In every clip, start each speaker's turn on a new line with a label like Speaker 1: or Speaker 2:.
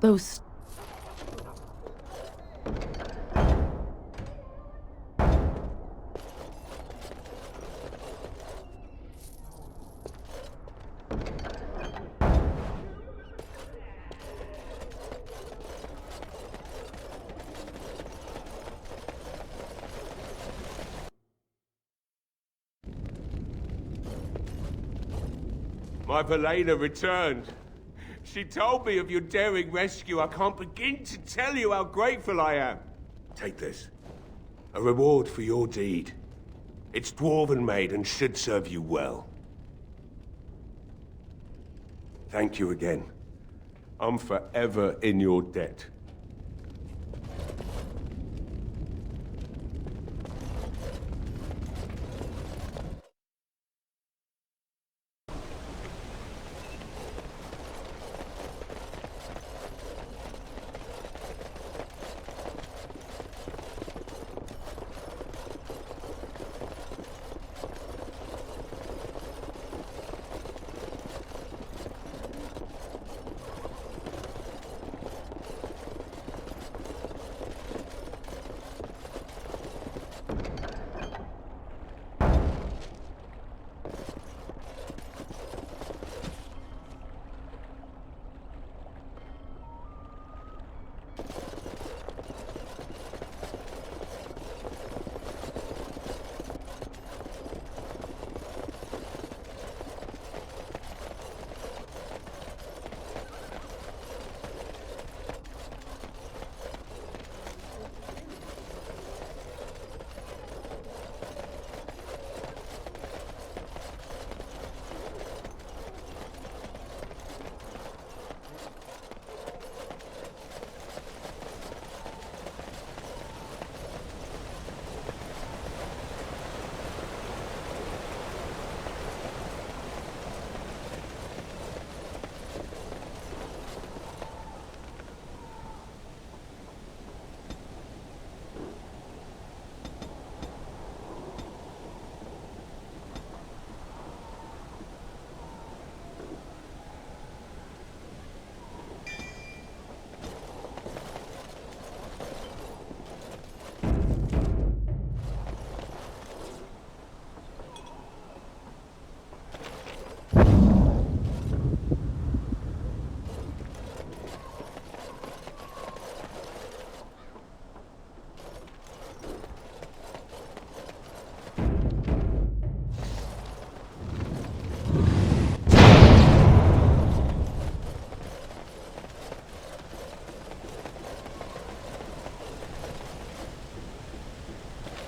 Speaker 1: Those...
Speaker 2: My Valena returned. She told me of your daring rescue. I can't begin to tell you how grateful I am. Take this. A reward for your deed. It's dwarven made and should serve you well. Thank you again. I'm forever in your debt.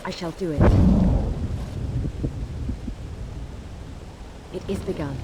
Speaker 1: I shall do it. It is begun.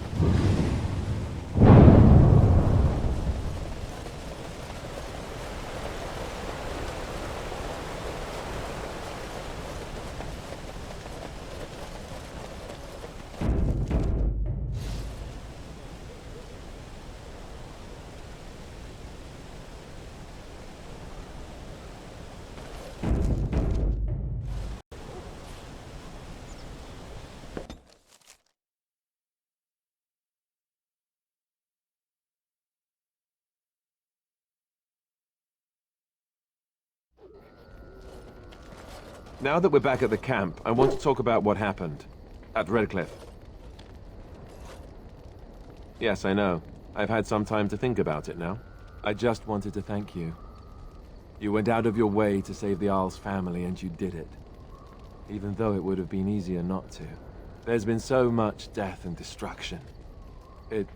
Speaker 3: Now that we're back at the camp, I want to talk about what happened at Redcliffe. Yes, I know. I've had some time to think about it now. I just wanted to thank you. You went out of your way to save the Arl's family, and you did it. Even though it would have been easier not to. There's been so much death and destruction. It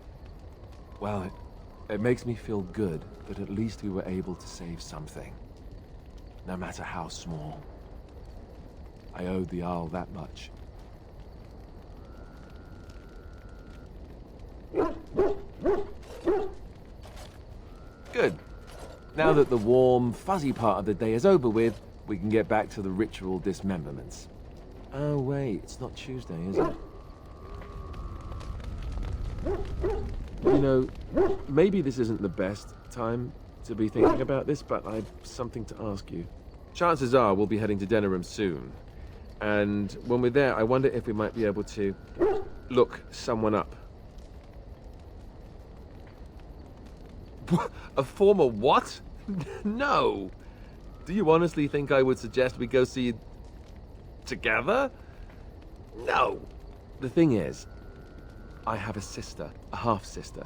Speaker 3: makes me feel good that at least we were able to save something. No matter how small. I owed the Arl that much. Good. Now that the warm, fuzzy part of the day is over with, we can get back to the ritual dismemberments. Oh wait, it's not Tuesday, is it? You know, maybe this isn't the best time to be thinking about this, but I've something to ask you. Chances are we'll be heading to Denerim soon. And when we're there, I wonder if we might be able to look someone up. A former what? No! Do you honestly think I would suggest we go see... together? No! The thing is, I have a sister, a half-sister.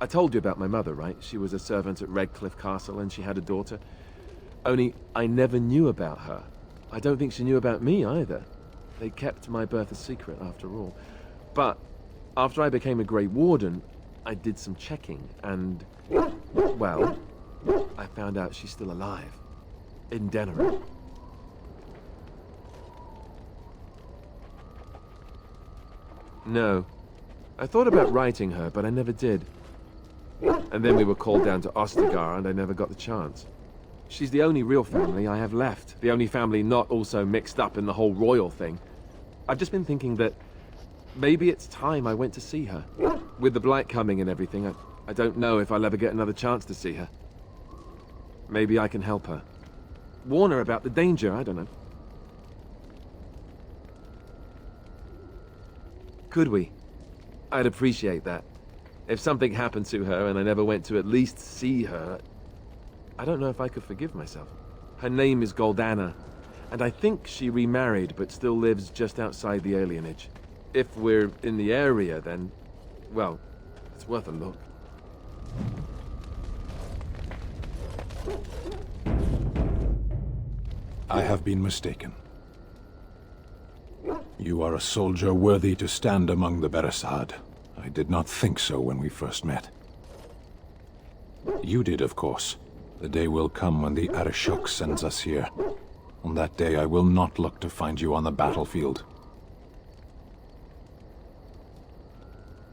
Speaker 3: I told you about my mother, right? She was a servant at Redcliffe Castle and she had a daughter. Only, I never knew about her. I don't think she knew about me either. They kept my birth a secret after all. But, after I became a Grey Warden, I did some checking and... well, I found out she's still alive. In Denerim. No. I thought about writing her, but I never did. And then we were called down to Ostagar, and I never got the chance. She's the only real family I have left. The only family not also mixed up in the whole royal thing. I've just been thinking that maybe it's time I went to see her. With the blight coming and everything, I don't know if I'll ever get another chance to see her. Maybe I can help her. Warn her about the danger, I don't know. Could we? I'd appreciate that. If something happened to her and I never went to at least see her, I don't know if I could forgive myself. Her name is Goldana, and I think she remarried but still lives just outside the alienage. If we're in the area, then, well, it's worth a look.
Speaker 4: I have been mistaken. You are a soldier worthy to stand among the Beresad. I did not think so when we first met. You did, of course. The day will come when the Arishok sends us here. On that day, I will not look to find you on the battlefield.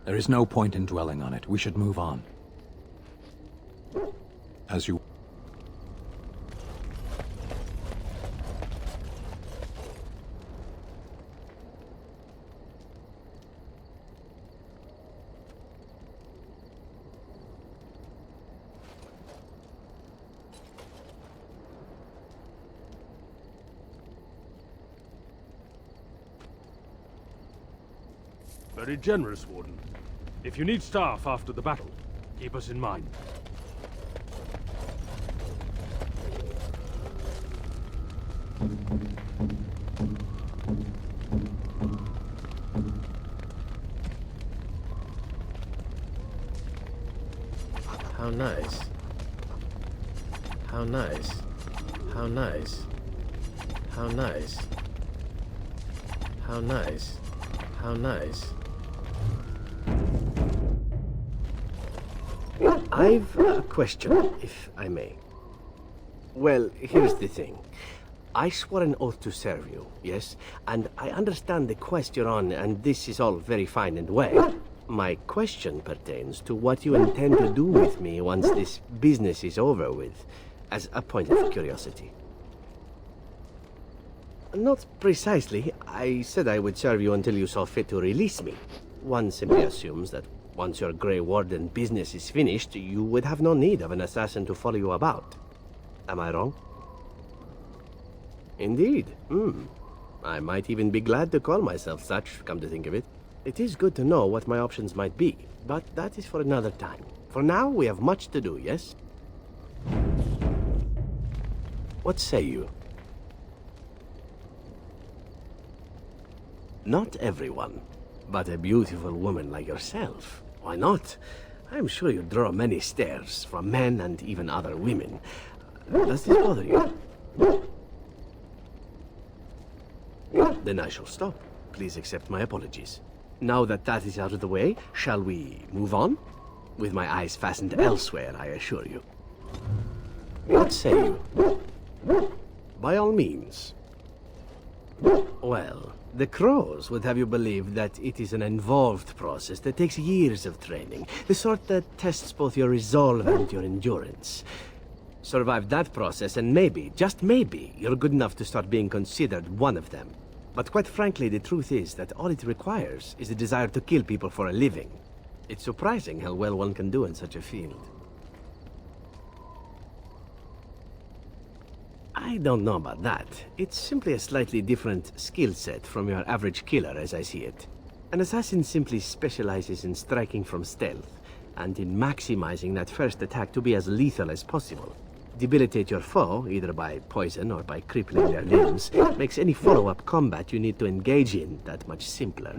Speaker 4: There is no point in dwelling on it. We should move on. As you...
Speaker 5: Very generous, Warden. If you need staff after the battle, keep us in mind.
Speaker 6: How nice. How nice. How nice. How nice. How nice. How nice. I've a question, if I may. Well, here's the thing. I swore an oath to serve you, yes? And I understand the quest you're on, and this is all very fine and well. My question pertains to what you intend to do with me once this business is over with, as a point of curiosity. Not precisely. I said I would serve you until you saw fit to release me. One simply assumes that once your Grey Warden business is finished, you would have no need of an assassin to follow you about. Am I wrong? Indeed. I might even be glad to call myself such, come to think of it. It is good to know what my options might be, but that is for another time. For now, we have much to do, yes? What say you? Not everyone, but a beautiful woman like yourself. Why not? I'm sure you draw many stares from men and even other women. Does this bother you? Then I shall stop. Please accept my apologies. Now that that is out of the way, shall we move on? With my eyes fastened elsewhere, I assure you. What say you? By all means. Well, the Crows would have you believe that it is an involved process that takes years of training, the sort that tests both your resolve and your endurance. Survive that process and maybe, just maybe, you're good enough to start being considered one of them. But quite frankly, the truth is that all it requires is a desire to kill people for a living. It's surprising how well one can do in such a field. I don't know about that. It's simply a slightly different skill set from your average killer, as I see it. An assassin simply specializes in striking from stealth, and in maximizing that first attack to be as lethal as possible. Debilitate your foe, either by poison or by crippling their limbs, makes any follow-up combat you need to engage in that much simpler.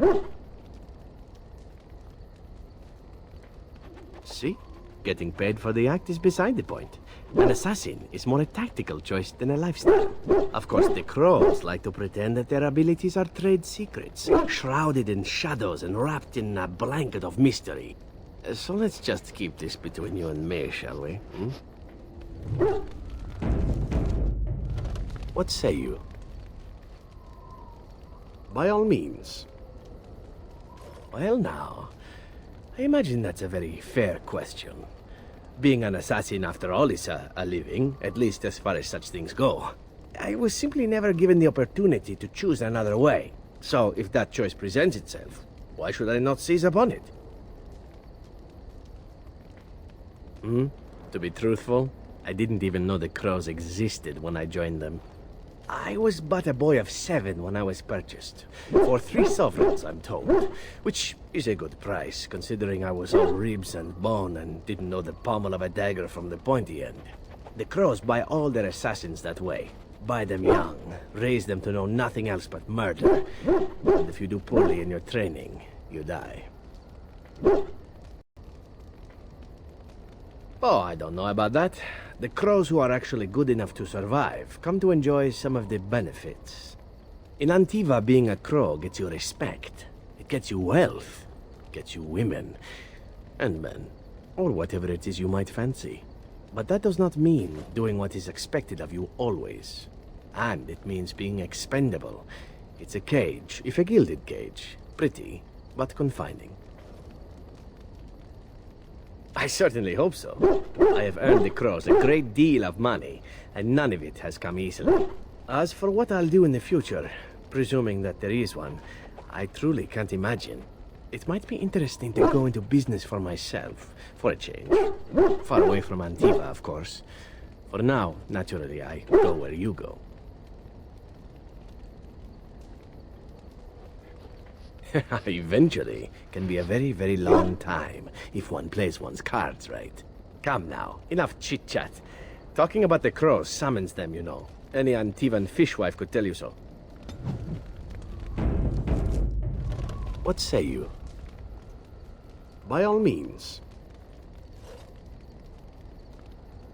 Speaker 6: See? Getting paid for the act is beside the point. An assassin is more a tactical choice than a lifestyle. Of course, the crows like to pretend that their abilities are trade secrets, shrouded in shadows and wrapped in a blanket of mystery. So let's just keep this between you and me, shall we? What say you? By all means. Well now, I imagine that's a very fair question. Being an assassin, after all, is a living, at least as far as such things go. I was simply never given the opportunity to choose another way. So, if that choice presents itself, why should I not seize upon it? To be truthful, I didn't even know the crows existed when I joined them. I was but a boy of 7 when I was purchased. For 3 sovereigns, I'm told. Which is a good price, considering I was all ribs and bone and didn't know the pommel of a dagger from the pointy end. The crows buy all their assassins that way. Buy them young, raise them to know nothing else but murder. And if you do poorly in your training, you die. Oh, I don't know about that. The crows who are actually good enough to survive come to enjoy some of the benefits. In Antiva, being a crow gets you respect. It gets you wealth. It gets you women. And men. Or whatever it is you might fancy. But that does not mean doing what is expected of you always. And it means being expendable. It's a cage, if a gilded cage. Pretty, but confining. I certainly hope so. I have earned the crows a great deal of money, and none of it has come easily. As for what I'll do in the future, presuming that there is one, I truly can't imagine. It might be interesting to go into business for myself, for a change. Far away from Antiva, of course. For now, naturally, I go where you go. Eventually can be a very, very long time if one plays one's cards right. Come now, enough chit-chat. Talking about the crows summons them, you know. Any Antivan fishwife could tell you so. What say you? By all means.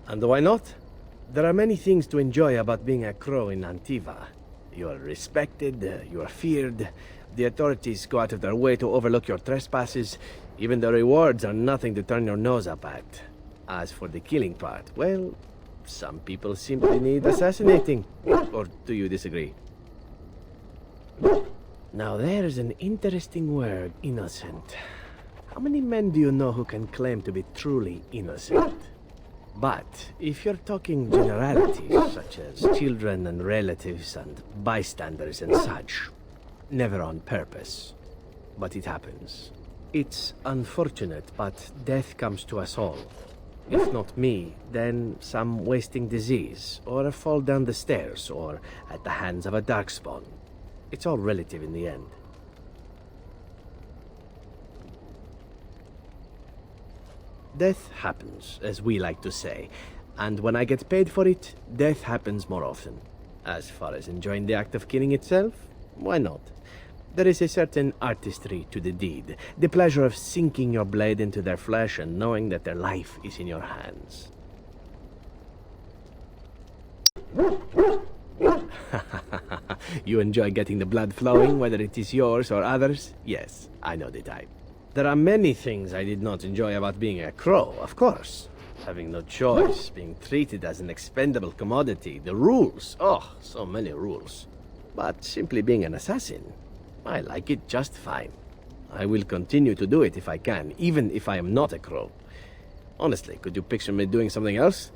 Speaker 6: And why not? There are many things to enjoy about being a crow in Antiva. You are respected, you are feared. The authorities go out of their way to overlook your trespasses. Even the rewards are nothing to turn your nose up at. As for the killing part, well, some people simply need assassinating. Or do you disagree? Now there's an interesting word, innocent. How many men do you know who can claim to be truly innocent? But if you're talking generalities, such as children and relatives and bystanders and such, never on purpose. But it happens. It's unfortunate, but death comes to us all. If not me, then some wasting disease, or a fall down the stairs, or at the hands of a darkspawn. It's all relative in the end. Death happens, as we like to say, and when I get paid for it, death happens more often. As far as enjoying the act of killing itself, why not? There is a certain artistry to the deed, the pleasure of sinking your blade into their flesh and knowing that their life is in your hands. You enjoy getting the blood flowing, whether it is yours or others? Yes, I know the type. There are many things I did not enjoy about being a crow, of course. Having no choice, being treated as an expendable commodity, the rules, oh, so many rules. But simply being an assassin, I like it just fine. I will continue to do it if I can, even if I am not a crow. Honestly, could you picture me doing something else?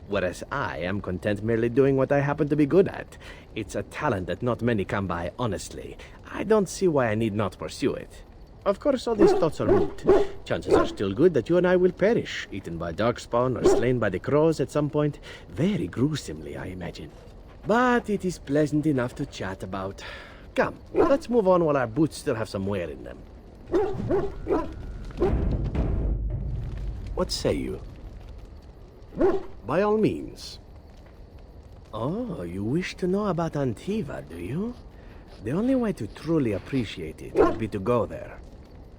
Speaker 6: Whereas I am content merely doing what I happen to be good at. It's a talent that not many come by honestly. I don't see why I need not pursue it. Of course, all these thoughts are moot. Chances are still good that you and I will perish, eaten by darkspawn or slain by the crows at some point. Very gruesomely, I imagine. But it is pleasant enough to chat about. Come, let's move on while our boots still have some wear in them. What say you? By all means. Oh, you wish to know about Antiva, do you? The only way to truly appreciate it would be to go there.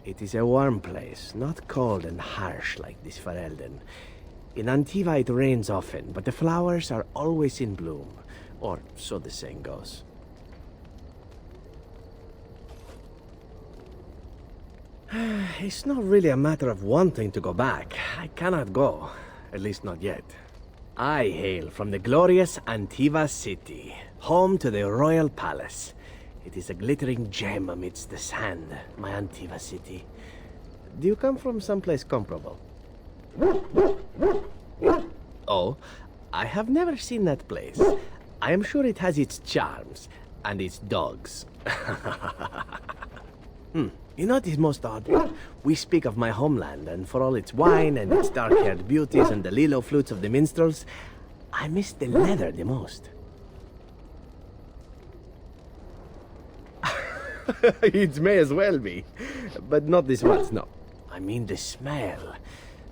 Speaker 6: It is a warm place, not cold and harsh like this Ferelden. In Antiva it rains often, but the flowers are always in bloom. Or so the saying goes. It's not really a matter of wanting to go back. I cannot go. At least not yet. I hail from the glorious Antiva city, home to the royal palace. It is a glittering gem amidst the sand, my Antiva city. Do you come from someplace comparable? Oh, I have never seen that place. I am sure it has its charms, and its dogs. You know what is most odd? We speak of my homeland, and for all its wine and its dark-haired beauties and the lilo flutes of the minstrels, I miss the leather the most. It may as well be, but not this once, no. I mean the smell.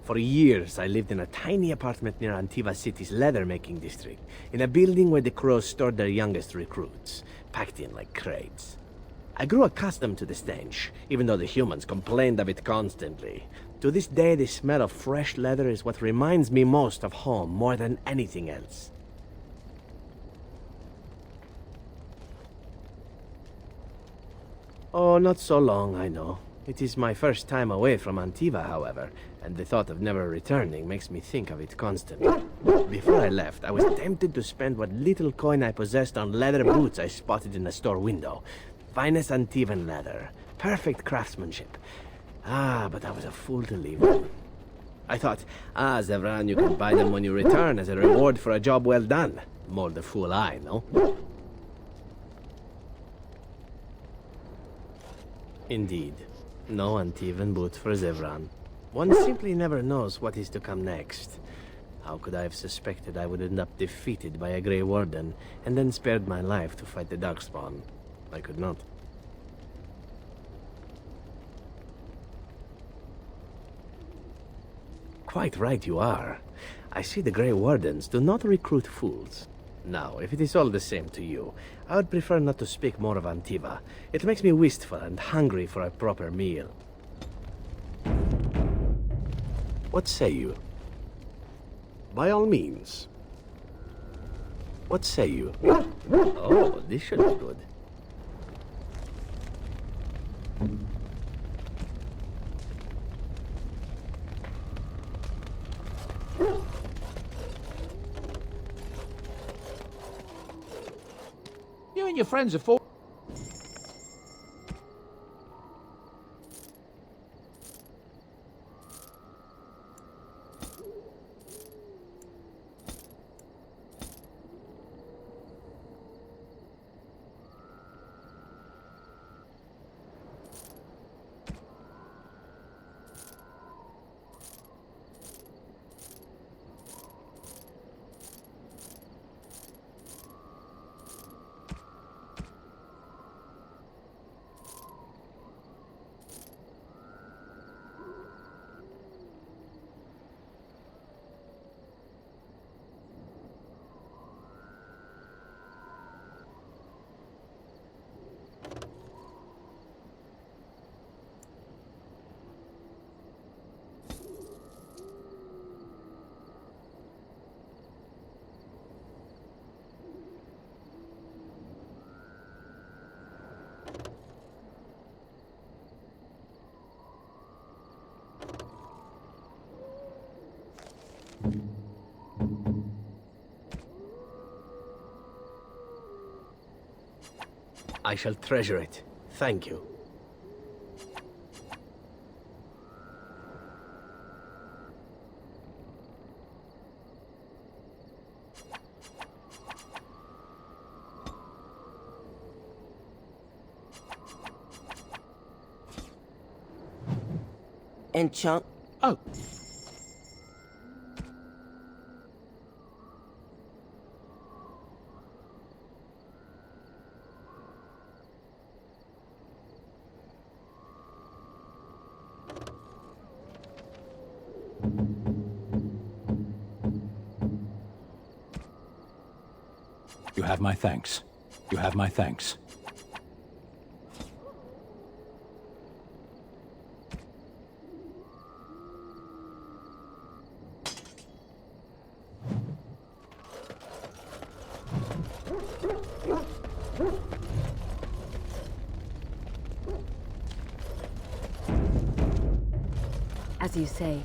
Speaker 6: For years, I lived in a tiny apartment near Antiva City's leather-making district, in a building where the crows stored their youngest recruits, packed in like crates. I grew accustomed to the stench, even though the humans complained of it constantly. To this day, the smell of fresh leather is what reminds me most of home more than anything else. Oh, not so long, I know. It is my first time away from Antiva, however, and the thought of never returning makes me think of it constantly. Before I left, I was tempted to spend what little coin I possessed on leather boots I spotted in a store window. Finest Antivan leather. Perfect craftsmanship. But I was a fool to leave them. I thought, Zevran, you can buy them when you return as a reward for a job well done. More the fool I, no? Indeed. No Antivan boots for Zevran. One simply never knows what is to come next. How could I have suspected I would end up defeated by a Grey Warden, and then spared my life to fight the Darkspawn? I could not. Quite right you are. I see the Grey Wardens do not recruit fools. Now, if it is all the same to you, I would prefer not to speak more of Antiva. It makes me wistful and hungry for a proper meal. What say you? By all means. What say you? Oh, this should be good.
Speaker 7: You and your friends are for. I shall treasure it. Thank you.
Speaker 8: Enchant.
Speaker 6: Oh,
Speaker 4: You have my thanks. You have my thanks.
Speaker 1: As you say,